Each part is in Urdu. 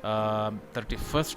31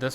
10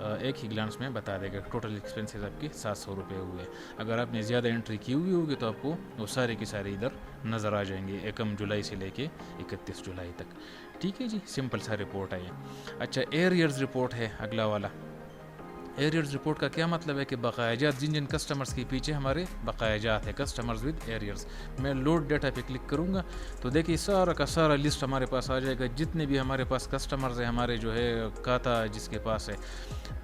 ایک ہی گلانس میں بتا دے گا ٹوٹل ایکسپینسز آپ کے 700 روپے ہوئے. اگر آپ نے زیادہ انٹری کی ہوئی ہوگی تو آپ کو وہ سارے کے سارے ادھر نظر آ جائیں گے 1 جولائی سے لے کے 31 جولائی تک. ٹھیک ہے جی, سمپل سا رپورٹ ہے یہ. اچھا, ایریئرز رپورٹ ہے اگلا والا. ایریئرز رپورٹ کا کیا مطلب ہے کہ بقایا جات جن کسٹمرز کے پیچھے ہمارے بقایا جات ہے, کسٹمرز ود ایریئرز. میں لوڈ ڈیٹا پہ کلک کروں گا تو دیکھیے سارا کا سارا لسٹ ہمارے پاس آ جائے گا, جتنے بھی ہمارے پاس کسٹمرز ہیں ہمارے جو ہے کھاتا جس کے پاس ہے,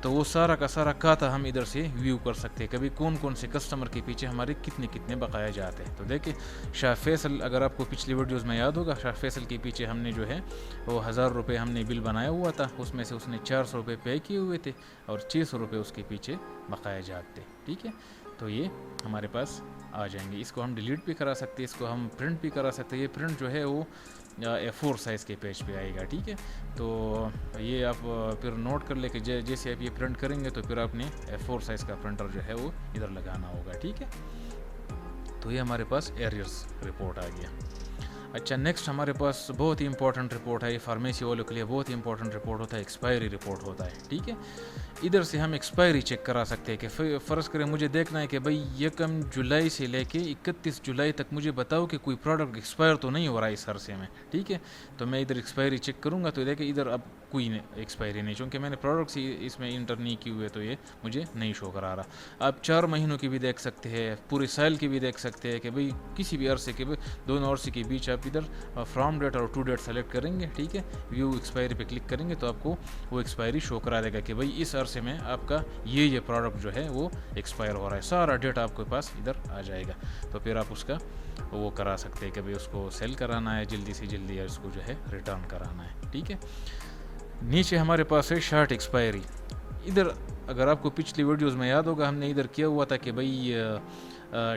تو وہ سارا کا سارا کھاتا ہم ادھر سے ویو کر سکتے ہیں. کبھی کون کون سے کسٹمر کے پیچھے ہمارے کتنے بقایا جات ہیں. تو دیکھیں شاہ فیصل, اگر آپ کو پچھلی ویڈیوز میں یاد ہوگا, شاہ فیصل کے پیچھے ہم نے جو ہے وہ 1000 روپے ہم نے بل بنایا ہوا تھا, اس میں سے اس نے 400 روپے پے کیے ہوئے تھے اور 600 روپے اس کے پیچھے بقایا جات تھے. ٹھیک ہے, تو یہ ہمارے پاس آ جائیں گے. اس کو ہم ڈیلیٹ بھی کرا سکتے ہیں, اس کو ہم پرنٹ بھی کرا سکتے ہیں. یہ پرنٹ جو ہے وہ A4 سائز کے پیج پہ آئے گا. ٹھیک ہے, تو یہ آپ پھر نوٹ کر لے کہ جیسے آپ یہ پرنٹ کریں گے تو پھر آپ نے A4 سائز کا پرنٹر جو ہے وہ ادھر لگانا ہوگا. ٹھیک ہے, تو یہ ہمارے پاس ایریئرز رپورٹ آ گیا. اچھا, نیکسٹ ہمارے پاس بہت ہی امپورٹنٹ رپورٹ ہے, یہ فارمیسی والوں کے لیے بہت ہی امپورٹنٹ رپورٹ ہوتا ہے, ایکسپائری رپورٹ ہوتا ہے. ٹھیک ہے, ادھر سے ہم ایکسپائری چیک کرا سکتے ہیں کہ فرض کریں مجھے دیکھنا ہے کہ بھائی 1 جولائی سے لے کے 31 جولائی تک مجھے بتاؤ کہ کوئی پروڈکٹ ایکسپائر تو نہیں ہو رہا ہے اس عرصے میں. ٹھیک ہے, تو میں ادھر ایکسپائری چیک کروں گا تو دیکھیں ادھر اب کوئی ایکسپائری نہیں, چونکہ میں نے پروڈکٹس ہی اس میں انٹر نہیں کی ہوئے تو یہ مجھے نہیں شو کرا رہا. آپ 4 مہینوں کی بھی دیکھ سکتے ہیں, پورے سال کی بھی دیکھ سکتے ہیں کہ بھائی کسی بھی عرصے کے دونوں عرصے کے بیچ آپ ادھر فرام ڈیٹ اور ٹو ڈیٹ سلیکٹ کریں گے. ٹھیک ہے, ویو ایکسپائری پہ کلک کریں گے تو آپ کو وہ ایکسپائری شو کرا دے گا کہ بھائی اس عرصے میں آپ کا یہ پروڈکٹ جو ہے وہ ایکسپائر ہو رہا ہے. سارا ڈیٹا آپ کے پاس ادھر آ جائے گا, تو پھر آپ اس کا وہ کرا سکتے ہیں کہ بھائی اس کو سیل کرانا ہے جلدی سے جلدی یا اس کو جو ہے ریٹرن کرانا ہے. ٹھیک ہے, نیچے ہمارے پاس ہے شارٹ ایکسپائری. ادھر اگر آپ کو پچھلی ویڈیوز میں یاد ہوگا ہم نے ادھر کیا ہوا تھا کہ بھائی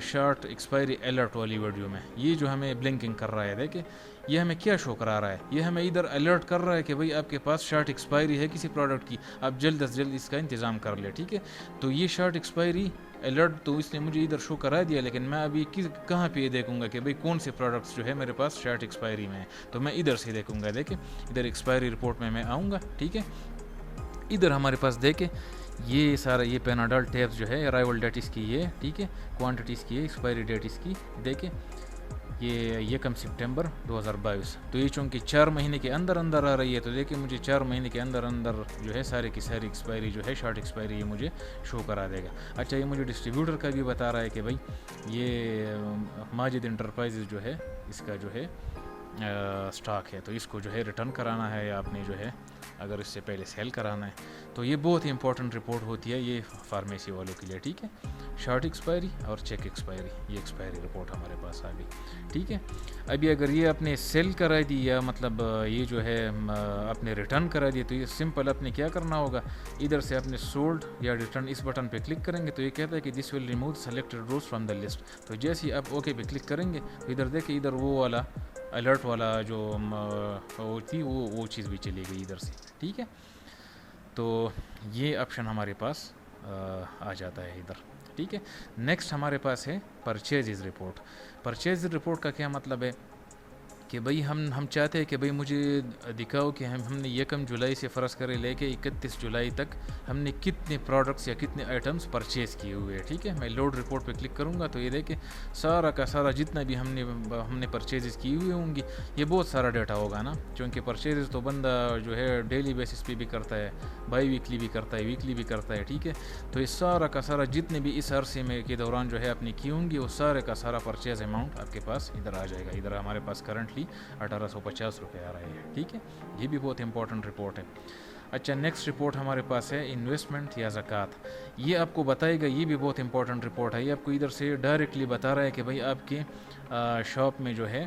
شارٹ ایکسپائری الرٹ والی ویڈیو میں یہ جو ہمیں بلنکنگ کر رہا ہے, دیکھیں یہ ہمیں کیا شو کرا رہا ہے, یہ ہمیں ادھر الرٹ کر رہا ہے کہ بھائی آپ کے پاس شارٹ ایکسپائری ہے کسی پروڈکٹ کی, آپ جلد از جلد اس کا انتظام کر لیں. ٹھیک ہے, تو یہ شارٹ ایکسپائری الرٹ تو اس نے مجھے ادھر شو کرا دیا, لیکن میں ابھی کہاں پہ یہ دیکھوں گا کہ بھئی کون سے پروڈکٹس جو ہے میرے پاس شارٹ ایکسپائری میں ہے, تو میں ادھر سے دیکھوں گا. دیکھیں ادھر ایکسپائری رپورٹ میں آؤں گا. ٹھیک ہے, ادھر ہمارے پاس دیکھیں یہ سارا یہ پیناڈول ٹیپس جو ہے ارائیول ڈیٹ اس کی یہ, ٹھیک ہے, کوانٹٹی اس کی ہے, ایکسپائری ڈیٹ اس کی دیکھیں یہ 1 سپٹمبر 2022. تو یہ چونکہ 4 مہینے کے اندر آ رہی ہے, تو دیکھیں مجھے 4 مہینے کے اندر جو ہے سارے کی ساری ایکسپائری جو ہے شارٹ ایکسپائری یہ مجھے شو کرا دے گا. اچھا, یہ مجھے ڈسٹریبیوٹر کا بھی بتا رہا ہے کہ بھائی یہ ماجد انٹرپرائزز جو ہے اس کا جو ہے سٹاک ہے, تو اس کو جو ہے ریٹرن کرانا ہے یا آپ نے جو ہے اگر اس سے پہلے سیل کرانا ہے. تو یہ بہت ہی امپورٹنٹ رپورٹ ہوتی ہے یہ فارمیسی والوں کے لیے. ٹھیک ہے, شارٹ ایکسپائری اور چیک ایکسپائری, یہ ایکسپائری رپورٹ ہمارے پاس آ گئی. ٹھیک ہے, ابھی اگر یہ آپ نے سیل کرا دی یا مطلب یہ جو ہے آپ نے ریٹرن کرا دی, تو یہ سمپل آپ نے کیا کرنا ہوگا, ادھر سے آپ نے سولڈ یا ریٹرن اس بٹن پہ کلک کریں گے تو یہ کہتا ہے کہ this will remove selected rows from the list. تو جیسے ہی آپ اوکے پہ کلک کریں گے تو ادھر دیکھیں ادھر وہ والا الرٹ والا جو تھی وہ چیز بھی چلی گئی ادھر سے. ٹھیک ہے, تو یہ آپشن ہمارے پاس آ جاتا ہے ادھر. ٹھیک ہے, نیکسٹ ہمارے پاس ہے پرچیزز رپورٹ. پرچیز رپورٹ کا کیا مطلب ہے کہ بھئی ہم چاہتے ہیں کہ بھئی مجھے دکھاؤ کہ ہم نے 1 جولائی سے فرض کرے لے کے 31 جولائی تک ہم نے کتنے پروڈکٹس یا کتنے آئٹمس پرچیز کیے ہوئے ہیں. ٹھیک ہے, میں لوڈ رپورٹ پہ کلک کروں گا تو یہ دیکھیں سارا کا سارا جتنا بھی ہم نے پرچیزز کی ہوئی ہوں گی, یہ بہت سارا ڈیٹا ہوگا نا, چونکہ پرچیزز تو بندہ جو ہے ڈیلی بیسس پہ بھی کرتا ہے, بائی ویکلی بھی کرتا ہے, ویکلی بھی کرتا ہے. ٹھیک ہے, تو یہ سارا کا سارا جتنے بھی اس عرصے میں کے دوران جو ہے آپ نے کی ہوں گی وہ سارے کا سارا پرچیز اماؤنٹ آپ کے پاس ادھر آ جائے گا. ادھر ہمارے پاس کرنٹلی 1850 روپے آ رہے ہیں. ٹھیک ہے, یہ بھی بہت امپورٹنٹ رپورٹ ہے. اچھا, نیکسٹ رپورٹ ہمارے پاس ہے انویسٹمنٹ یا زکوٰۃ. یہ آپ کو بتائے گا, یہ بھی بہت امپورٹنٹ رپورٹ ہے. یہ آپ کو ادھر سے ڈائریکٹلی بتا رہا ہے کہ بھائی آپ کے شاپ میں جو ہے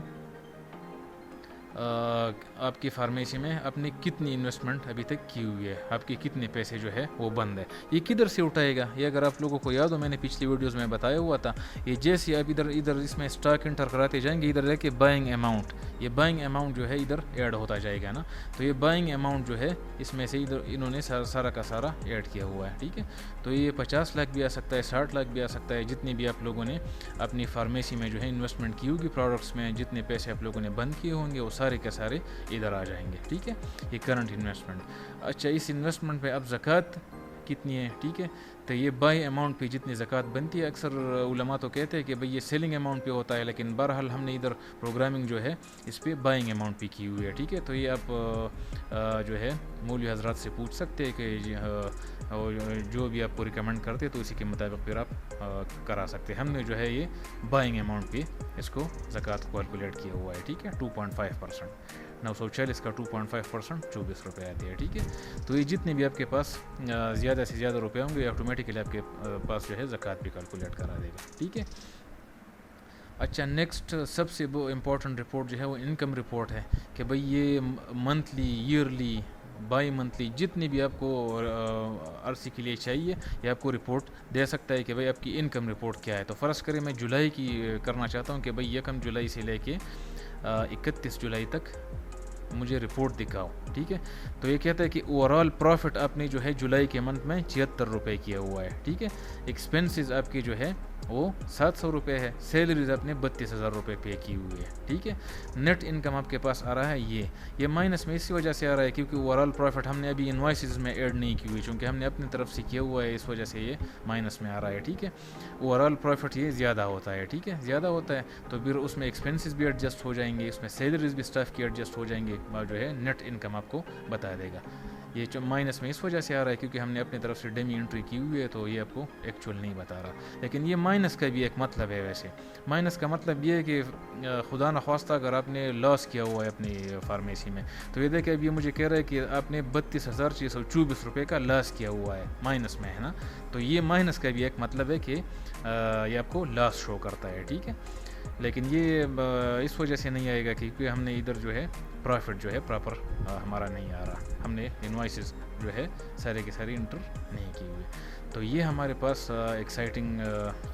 آپ کی فارمیسی میں آپ نے کتنی انویسٹمنٹ ابھی تک کی ہوئی ہے, آپ کے کتنے پیسے جو ہے وہ بند ہے. یہ کدھر سے اٹھائے گا, یہ اگر آپ لوگوں کو یاد ہو میں نے پچھلی ویڈیوز میں بتایا ہوا تھا, یہ جیسے آپ ادھر اس میں اسٹاک انٹر کراتے جائیں گے, ادھر دیکھیں بائنگ اماؤنٹ, یہ بائنگ اماؤنٹ جو ہے ادھر ایڈ ہوتا جائے گا نا. تو یہ بائنگ اماؤنٹ جو ہے اس میں سے ادھر انہوں نے سارا کا سارا ایڈ کیا ہوا ہے. ٹھیک ہے, تو یہ 50 لاکھ بھی آ سکتا ہے, 60 لاکھ بھی آ سکتا ہے, جتنے بھی آپ لوگوں نے اپنی فارمیسی میں جو ہے انویسٹمنٹ کی ہوگی پروڈکٹس میں, جتنے پیسے آپ لوگوں نے بند کیے ہوں گے وہ سارے کے سارے ادھر آ جائیں گے. ٹھیک ہے, یہ کرنٹ انویسٹمنٹ. اچھا, اس انویسٹمنٹ پہ اب زکوٰۃ کتنی ہے, ٹھیک ہے. تو یہ بائی اماؤنٹ پہ جتنی زکوٰۃ بنتی ہے, اکثر علماء تو کہتے ہیں کہ بھئی یہ سیلنگ اماؤنٹ پہ ہوتا ہے, لیکن بہرحال ہم نے ادھر پروگرامنگ جو ہے اس پہ بائنگ اماؤنٹ پہ کی ہوئی ہے, ٹھیک ہے. تو یہ آپ جو ہے مولوی حضرات سے پوچھ سکتے ہیں کہ جو بھی آپ کو ریکمینڈ کرتے تو اسی کے مطابق پھر آپ کرا سکتے. ہم نے جو ہے یہ بائنگ اماؤنٹ پہ اس کو زکوٰۃ کو کیلکولیٹ کیا ہوا ہے, ٹھیک ہے. 2.5%, 940 کا 2.5% 24 روپے آتے ہیں, ٹھیک ہے. تو یہ جتنے بھی آپ کے پاس زیادہ سے زیادہ روپے ہوں گے آٹومیٹکلی آپ کے پاس جو ہے زکوٰۃ بھی کیلکولیٹ کرا دے گا, ٹھیک ہے. اچھا, نیکسٹ سب سے وہ امپورٹنٹ رپورٹ جو ہے وہ انکم رپورٹ ہے, کہ بھئی یہ منتھلی, ایئرلی, بائی منتھلی جتنی بھی آپ کو عرصے کے لیے چاہیے یہ آپ کو رپورٹ دے سکتا ہے کہ بھئی آپ کی انکم رپورٹ کیا ہے. تو فرض کریں میں جولائی کی کرنا چاہتا ہوں کہ بھئی 1 جولائی سے لے کے 31 جولائی تک مجھے رپورٹ دکھاؤ, ٹھیک ہے. تو یہ کہتا ہے کہ اوور آل پروفٹ آپ نے جو ہے جولائی کے منتھ میں 76 روپے کیا ہوا ہے, ٹھیک ہے. ایکسپینسز آپ کی جو ہے وہ 700 روپے ہے, سیلریز آپ نے 32,000 روپے پے کی ہوئی ہے, ٹھیک ہے. نیٹ انکم آپ کے پاس آ رہا ہے یہ مائنس میں اسی وجہ سے آ رہا ہے کیونکہ اوور آل پروفٹ ہم نے ابھی انوائسز میں ایڈ نہیں کی ہوئی, چونکہ ہم نے اپنی طرف سے کیا ہوا ہے, اس وجہ سے یہ مائنس میں آ رہا ہے, ٹھیک ہے. اوور آل پروفٹ یہ زیادہ ہوتا ہے, ٹھیک ہے, زیادہ ہوتا ہے تو پھر اس میں ایکسپینسز بھی ایڈجسٹ ہو جائیں گے, اس میں سیلریز بھی اسٹاف کی ایڈجسٹ ہو جائیں گے, جو ہے نیٹ انکم آپ کو بتا دے گا. یہ جو مائنس میں اس وجہ سے آ رہا ہے کیونکہ ہم نے اپنی طرف سے ڈیمی انٹری کی ہوئی ہے, تو یہ آپ کو ایکچوئل نہیں بتا رہا. لیکن یہ مائنس کا بھی ایک مطلب ہے. ویسے مائنس کا مطلب یہ ہے کہ خدا نخواستہ اگر آپ نے لاس کیا ہوا ہے اپنی فارمیسی میں, تو یہ دیکھیں اب یہ مجھے کہہ رہا ہے کہ آپ نے 32,624 روپے کا لاس کیا ہوا ہے, مائنس میں ہے نا. تو یہ مائنس کا بھی ایک مطلب ہے کہ یہ آپ کو لاس شو کرتا ہے, ٹھیک ہے. لیکن یہ اس وجہ سے نہیں آئے گا کیونکہ ہم نے ادھر جو ہے پروفٹ جو ہے پراپر ہمارا نہیں آ رہا, ہم نے انوائسز جو ہے سارے کے سارے انٹر نہیں کی ہوئے. تو یہ ہمارے پاس ایکسائٹنگ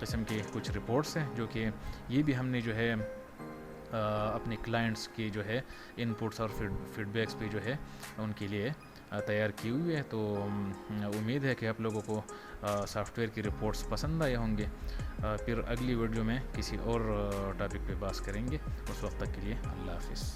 قسم کے کچھ رپورٹس ہیں جو کہ یہ بھی ہم نے جو ہے اپنے کلائنٹس کے جو ہے ان پٹس اور فیڈ بیکس پہ جو ہے ان کے لیے تیار کی ہوئی ہے. تو امید ہے کہ آپ لوگوں کو سافٹ ویئر کی رپورٹس پسند آئے ہوں گے. پھر اگلی ویڈیو میں کسی اور ٹاپک پہ بات کریں گے. اس وقت تک کے لیے اللہ حافظ.